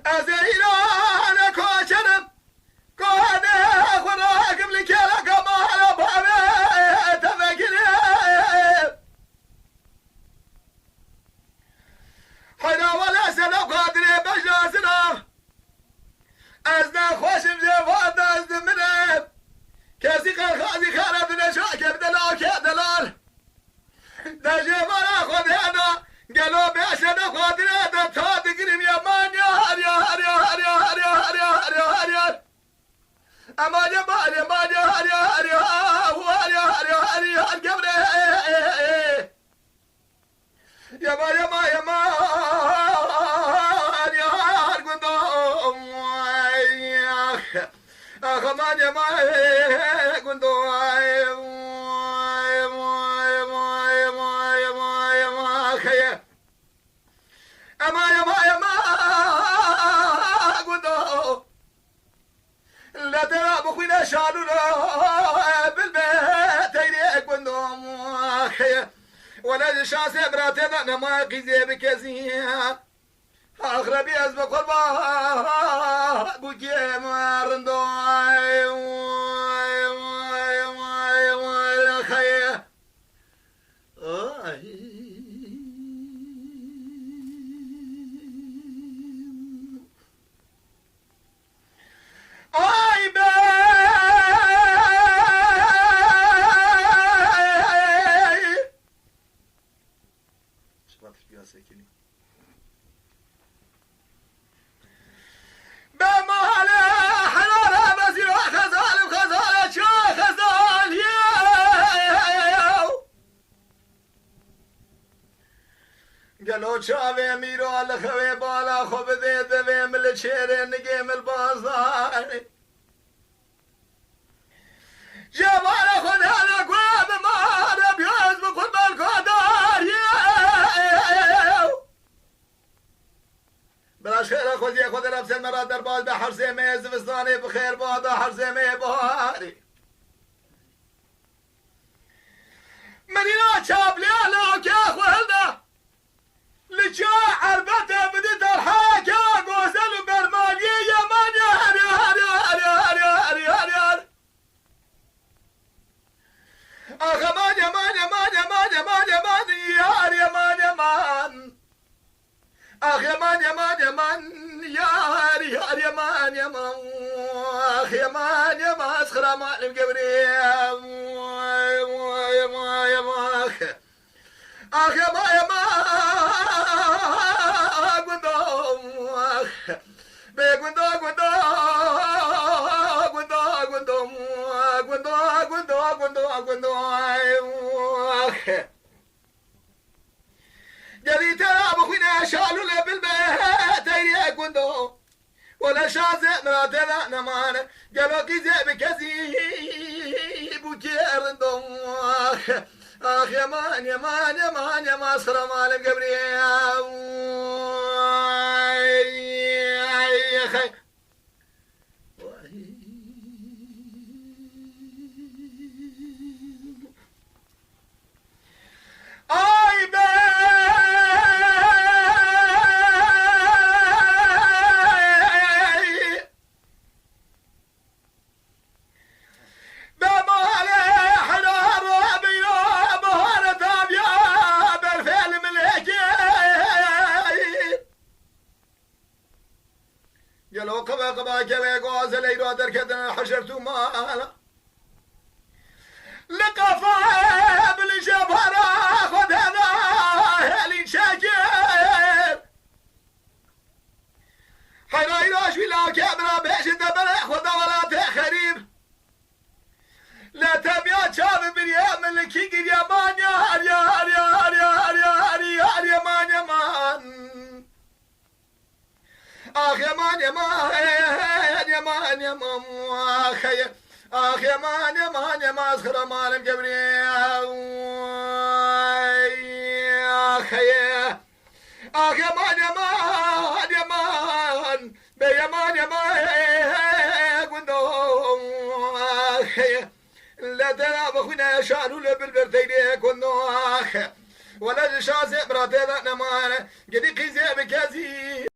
از ایران کوچنم کنه خدا قبل کلا کمال بابه تفکره حنا ولا سلام قادر بجازنا از نخوشم جواد از منه کسی خازی خراب نشاکر دلا دلال دجبارا خودانا قالوا بأسنا قادرة تا تقرم يا مان يا هر يا هر يا هر يا هر يا هر يا هر يا هر يا أما يا مان يا مان يا هر يا هر يا هو هر يا هر يا هر يا هر قبل يا مان يا مان يا مان يا هر قندوم أخ مان يا مان قندوم أما يا ما قدو لا ترى بخوينا شالونا بالبيت يريك بندوم ولا شاسي براتنا أنا ما قيزي بكزيها أخربي أزبق والله بوكي مارندو آی به شبات بیا سکنی به مال حراره بزیر و خزال چه خزال گلو چاوه میرو الخوه بالا خوب دیده و مل چهره نگه مل بازار جوار خود هلا قواب مارا بیاز بکن بالکادار بلاش خیر خودی خود رفت مرا در باز به حرزمه زوستانی بخیر بادا حرزمه بهاری منینا چابلی آلا که خولده لجا عربته بدي درحاك يا غوزل وبرمالي يا مان يا هر يا هر يا هر يا هر يا هر يا هر يا هر اخ مان يا مان يا مان يا مان يا مان يا مان يا هر يا مان يا مان اخ يا مان يا مان يا مان يا هر يا هر يا مان يا مان اخ يا مان يا مان اسخر مان القبري يا ما يا ما اخ يا ما يا ما جري ترى بخوينا شالوا له بالبيت يريك وندو ولا شازع مراتنا نمان قالوا كيزي بكزيب وجيرندو اخ يا مان يا مان يا مان يا ما صار مال قبري يا اخي اي قالوا قبا كوي غازل يرادر كدنا حشرتو مالا لقفا بالجبهرة خدنا هلي شاكر حنا يراش ولا كاميرا بيش دبر خدا ولا تخريب لا تبيا شاف بريام الكينج يا مان يا هر يا هر يا هر يا هر يا هر يا هر يا مان يا مان اخ يا مان يا مان يا مان يا مان اخ يا مان يا مان يا مان اسخر مالم قبري اخ يا مان يا مان يا مان يا مان يا مان قندوم لا ترى بخونا شالوا له بالبرتين كنو اخ ولا شاسع براتي ذا نمان قدي قيزي بكازي